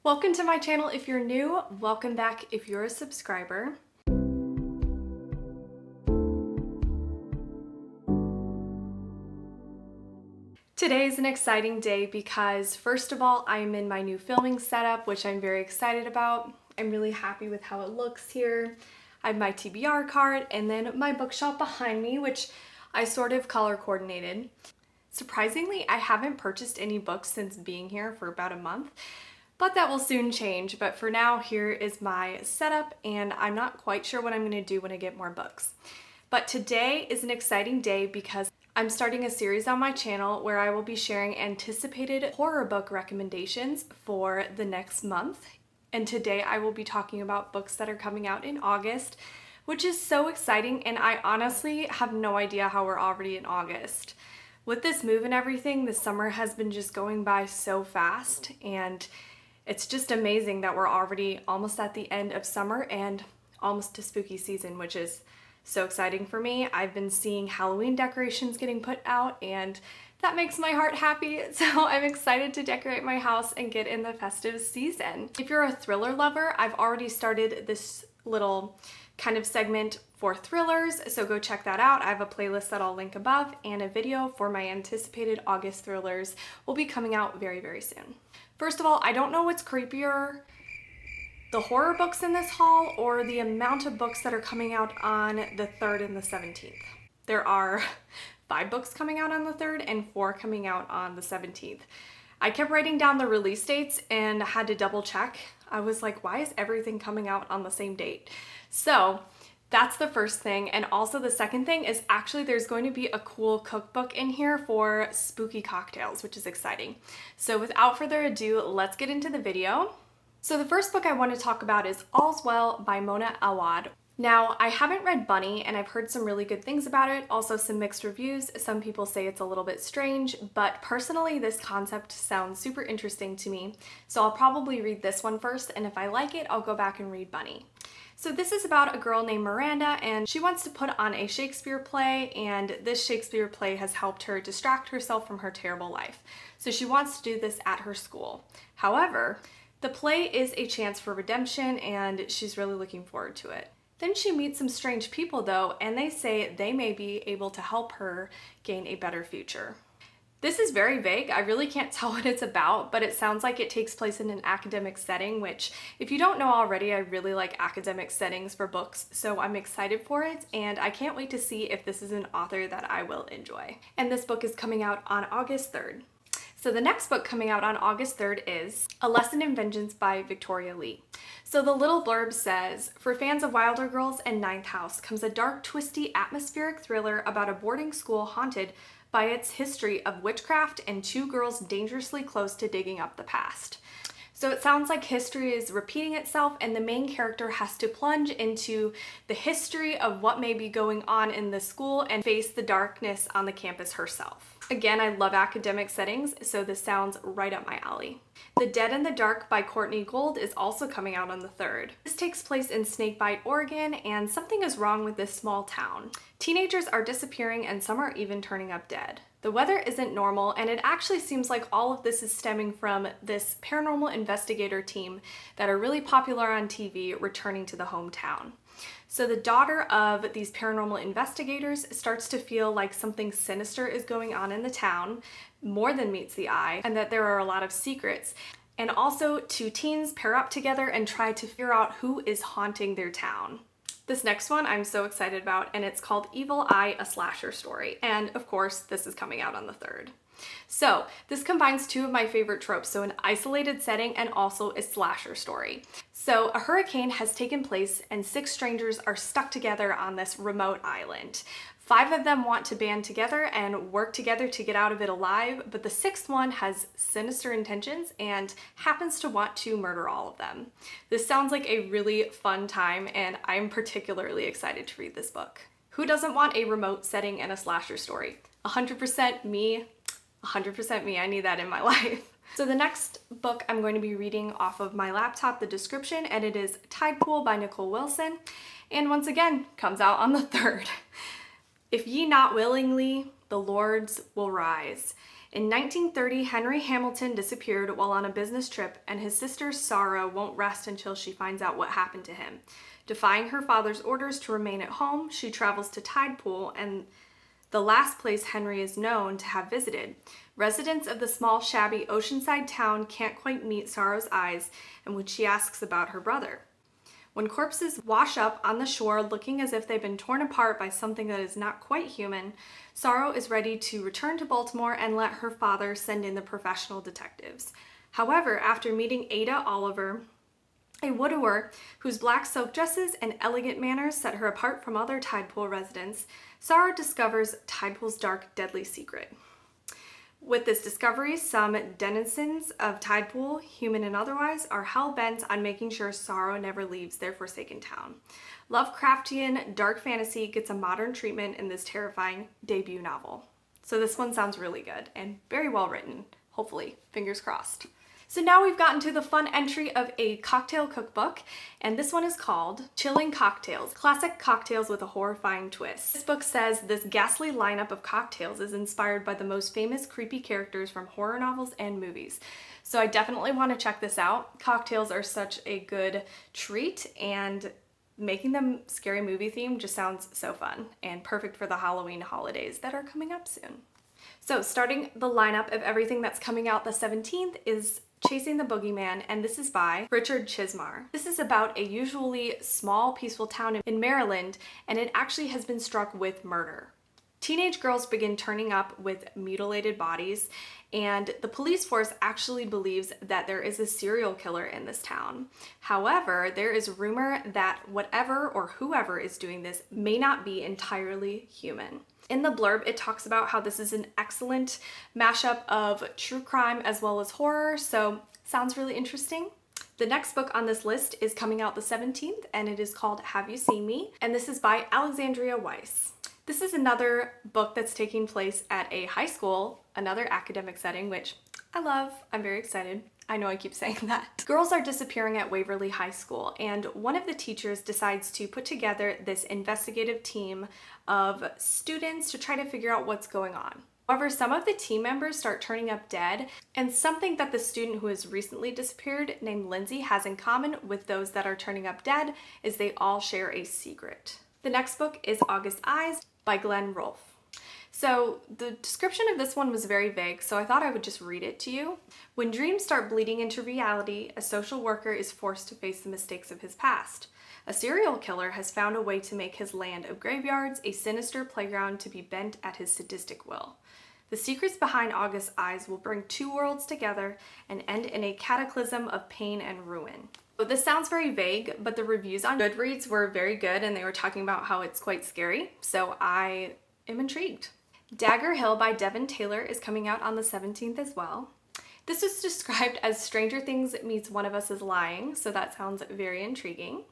Welcome to my channel if you're new, welcome back if you're a subscriber. Today is an exciting day because first of all, I'm in my new filming setup, which I'm very excited about. I'm really happy with how it looks here. I have my TBR card and then my bookshelf behind me, which I sort of color coordinated. Surprisingly, I haven't purchased any books since being here for about a month. But that will soon change. But for now, here is my setup and I'm not quite sure what I'm gonna do when I get more books. But today is an exciting day because I'm starting a series on my channel where I will be sharing anticipated horror book recommendations for the next month. And today I will be talking about books that are coming out in August, which is so exciting, and I honestly have no idea how we're already in August. With this move and everything, the summer has been just going by so fast, and it's just amazing that we're already almost at the end of summer and almost to spooky season, which is so exciting for me. I've been seeing Halloween decorations getting put out and that makes my heart happy. So I'm excited to decorate my house and get in the festive season. If you're a thriller lover, I've already started this little kind of segment for thrillers, so go check that out. I have a playlist that I'll link above and a video for my anticipated August thrillers will be coming out very, very soon. First of all, I don't know what's creepier, the horror books in this haul or the amount of books that are coming out on the 3rd and the 17th. There are 5 books coming out on the 3rd and 4 coming out on the 17th. I kept writing down the release dates and had to double check. I was like, why is everything coming out on the same date? So that's the first thing. And also the second thing is actually there's going to be a cool cookbook in here for spooky cocktails, which is exciting. So without further ado, let's get into the video. So the first book I want to talk about is All's Well by Mona Awad. Now, I haven't read Bunny and I've heard some really good things about it, also some mixed reviews. Some people say it's a little bit strange, but personally this concept sounds super interesting to me. So I'll probably read this one first, and if I like it, I'll go back and read Bunny. So this is about a girl named Miranda and she wants to put on a Shakespeare play, and this Shakespeare play has helped her distract herself from her terrible life. So she wants to do this at her school. However, the play is a chance for redemption and she's really looking forward to it. Then she meets some strange people though, and they say they may be able to help her gain a better future. This is very vague. I really can't tell what it's about, but it sounds like it takes place in an academic setting, which if you don't know already, I really like academic settings for books, so I'm excited for it, and I can't wait to see if this is an author that I will enjoy. And this book is coming out on August 3rd. So the next book coming out on August 3rd is A Lesson in Vengeance by Victoria Lee. So the little blurb says, for fans of Wilder Girls and Ninth House comes a dark, twisty, atmospheric thriller about a boarding school haunted by its history of witchcraft and 2 girls dangerously close to digging up the past. So it sounds like history is repeating itself and the main character has to plunge into the history of what may be going on in the school and face the darkness on the campus herself. Again, I love academic settings, so this sounds right up my alley. The Dead in the Dark by Courtney Gould is also coming out on the 3rd. This takes place in Snakebite, Oregon, and something is wrong with this small town. Teenagers are disappearing and some are even turning up dead. The weather isn't normal, and it actually seems like all of this is stemming from this paranormal investigator team that are really popular on TV returning to the hometown. So the daughter of these paranormal investigators starts to feel like something sinister is going on in the town, more than meets the eye, and that there are a lot of secrets. And also 2 teens pair up together and try to figure out who is haunting their town. This next one I'm so excited about, and it's called Evil Eye, a slasher story. And of course, this is coming out on the 3rd. So this combines 2 of my favorite tropes, so an isolated setting and also a slasher story. So a hurricane has taken place and 6 strangers are stuck together on this remote island. 5 of them want to band together and work together to get out of it alive, but the 6th one has sinister intentions and happens to want to murder all of them. This sounds like a really fun time, and I'm particularly excited to read this book. Who doesn't want a remote setting and a slasher story? 100% me. 100% me. I need that in my life. So the next book I'm going to be reading off of my laptop, the description, and it is Tidepool by Nicole Willson, and once again comes out on the 3rd. If ye not willingly, the lords will rise. In 1930, Henry Hamilton disappeared while on a business trip, and his sister Sarah won't rest until she finds out what happened to him. Defying her father's orders to remain at home, she travels to Tidepool, and the last place Henry is known to have visited. Residents of the small, shabby oceanside town can't quite meet Sorrow's eyes, and when she asks about her brother. When corpses wash up on the shore looking as if they've been torn apart by something that is not quite human, Sorrow is ready to return to Baltimore and let her father send in the professional detectives. However, after meeting Ada Oliver, a widower whose black silk dresses and elegant manners set her apart from other Tidepool residents, Sorrow discovers Tidepool's dark, deadly secret. With this discovery, some denizens of Tidepool, human and otherwise, are hell-bent on making sure Sorrow never leaves their forsaken town. Lovecraftian dark fantasy gets a modern treatment in this terrifying debut novel. So this one sounds really good and very well written, hopefully, fingers crossed. So now we've gotten to the fun entry of a cocktail cookbook, and this one is called Chilling Cocktails, Classic Cocktails with a Horrifying Twist. This book says this ghastly lineup of cocktails is inspired by the most famous creepy characters from horror novels and movies. So I definitely want to check this out. Cocktails are such a good treat, and making them scary movie themed just sounds so fun and perfect for the Halloween holidays that are coming up soon. So starting the lineup of everything that's coming out the 17th is Chasing the Boogeyman, and this is by Richard Chizmar. This is about a usually small, peaceful town in Maryland, and it actually has been struck with murder. Teenage girls begin turning up with mutilated bodies, and the police force actually believes that there is a serial killer in this town. However, there is rumor that whatever or whoever is doing this may not be entirely human. In the blurb, it talks about how this is an excellent mashup of true crime as well as horror, so sounds really interesting. The next book on this list is coming out the 17th, and it is called Have You Seen Me? And this is by Alexandrea Weis. This is another book that's taking place at a high school, another academic setting, which I love. I'm very excited. I know I keep saying that. Girls are disappearing at Waverly High School, and one of the teachers decides to put together this investigative team of students to try to figure out what's going on. However, some of the team members start turning up dead, and something that the student who has recently disappeared, named Lindsay, has in common with those that are turning up dead is they all share a secret. The next book is August Eyes by Glenn Rolfe. So the description of this one was very vague, so I thought I would just read it to you. When dreams start bleeding into reality, a social worker is forced to face the mistakes of his past. A serial killer has found a way to make his land of graveyards a sinister playground to be bent at his sadistic will. The secrets behind August's Eyes will bring two worlds together and end in a cataclysm of pain and ruin. This sounds very vague, but the reviews on Goodreads were very good, and they were talking about how it's quite scary, so I am intrigued. Dagger Hill by Devon Taylor is coming out on the 17th as well. This is described as Stranger Things meets One of Us is Lying, so that sounds very intriguing.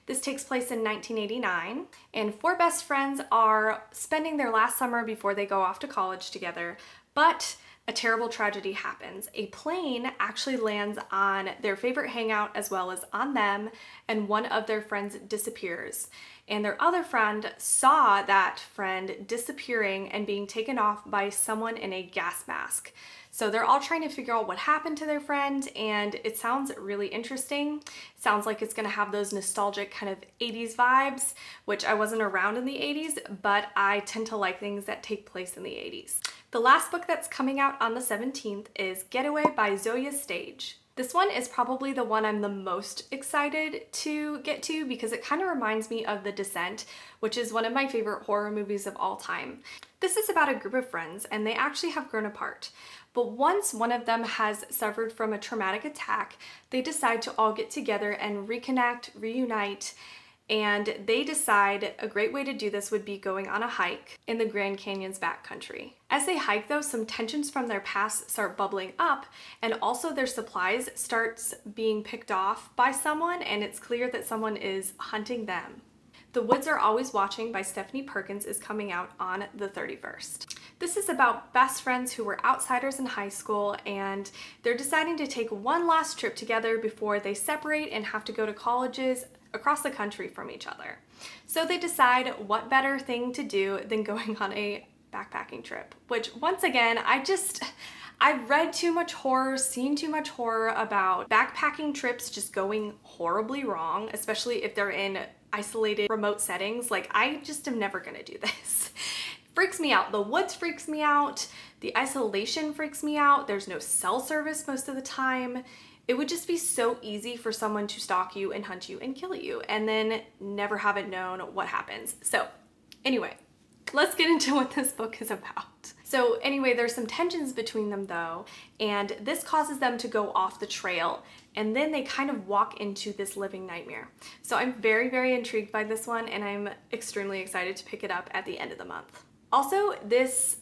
This takes place in 1989, and four best friends are spending their last summer before they go off to college together, but a terrible tragedy happens. A plane actually lands on their favorite hangout as well as on them, and one of their friends disappears. And their other friend saw that friend disappearing and being taken off by someone in a gas mask. So they're all trying to figure out what happened to their friend, and it sounds really interesting. It sounds like it's gonna have those nostalgic kind of 80s vibes, which I wasn't around in the 80s, but I tend to like things that take place in the 80s. The last book that's coming out on the 17th is Getaway by Zoje Stage. This one is probably the one I'm the most excited to get to because it kind of reminds me of The Descent, which is one of my favorite horror movies of all time. This is about a group of friends, and they actually have grown apart. But once one of them has suffered from a traumatic attack, they decide to all get together and reconnect, reunite, and they decide a great way to do this would be going on a hike in the Grand Canyon's backcountry. As they hike though, some tensions from their past start bubbling up, and also their supplies starts being picked off by someone, and it's clear that someone is hunting them. The Woods Are Always Watching by Stephanie Perkins is coming out on the 31st. This is about best friends who were outsiders in high school, and they're deciding to take one last trip together before they separate and have to go to colleges across the country from each other. So they decide what better thing to do than going on a backpacking trip, which once again, I've read too much horror, seen too much horror about backpacking trips just going horribly wrong, especially if they're in isolated remote settings. Like, I just am never gonna do this. Freaks me out. The woods freaks me out. The isolation freaks me out. There's no cell service most of the time. It would just be so easy for someone to stalk you and hunt you and kill you and then never have it known what happens. So anyway, let's get into what this book is about. So anyway, there's some tensions between them though, and this causes them to go off the trail, and then they kind of walk into this living nightmare. So I'm very, very intrigued by this one, and I'm extremely excited to pick it up at the end of the month. Also, this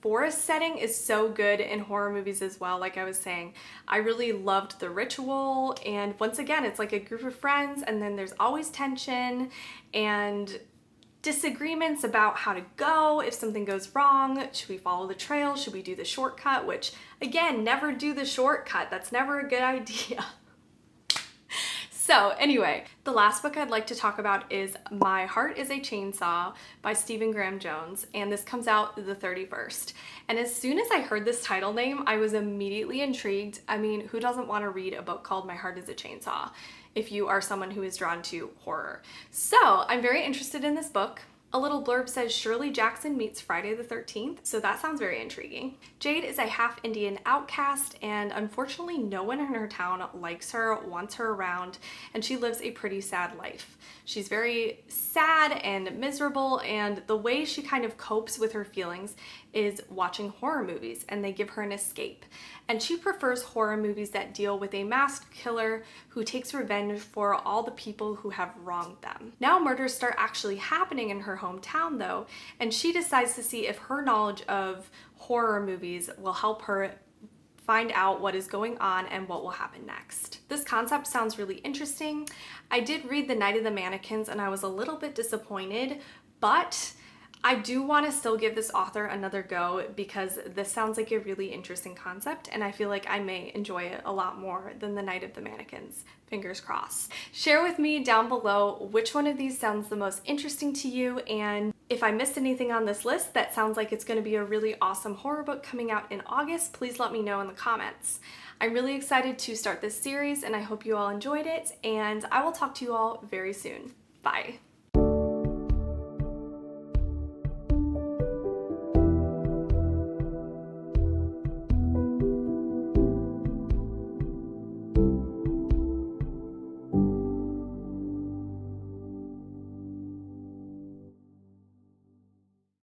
forest setting is so good in horror movies as well. Like I was saying, I really loved The Ritual, and once again, it's like a group of friends, and then there's always tension and disagreements about how to go. If something goes wrong, should we follow the trail? Should we do the shortcut? Which again, never do the shortcut. That's never a good idea. So anyway, the last book I'd like to talk about is My Heart is a Chainsaw by Stephen Graham Jones, and this comes out the 31st. And as soon as I heard this title name, I was immediately intrigued. I mean, who doesn't want to read a book called My Heart is a Chainsaw if you are someone who is drawn to horror? So I'm very interested in this book. A little blurb says Shirley Jackson meets Friday the 13th, so that sounds very intriguing. Jade is a half-Indian outcast, and unfortunately no one in her town likes her, wants her around, and she lives a pretty sad life. She's very sad and miserable, and the way she kind of copes with her feelings is watching horror movies, and they give her an escape. And she prefers horror movies that deal with a masked killer who takes revenge for all the people who have wronged them. Now murders start actually happening in her hometown though, and she decides to see if her knowledge of horror movies will help her find out what is going on and what will happen next. This concept sounds really interesting. I did read The Night of the Mannequins and I was a little bit disappointed, but I do want to still give this author another go because this sounds like a really interesting concept, and I feel like I may enjoy it a lot more than The Night of the Mannequins. Fingers crossed. Share with me down below which one of these sounds the most interesting to you, and if I missed anything on this list that sounds like it's going to be a really awesome horror book coming out in August, please let me know in the comments. I'm really excited to start this series, and I hope you all enjoyed it, and I will talk to you all very soon. Bye.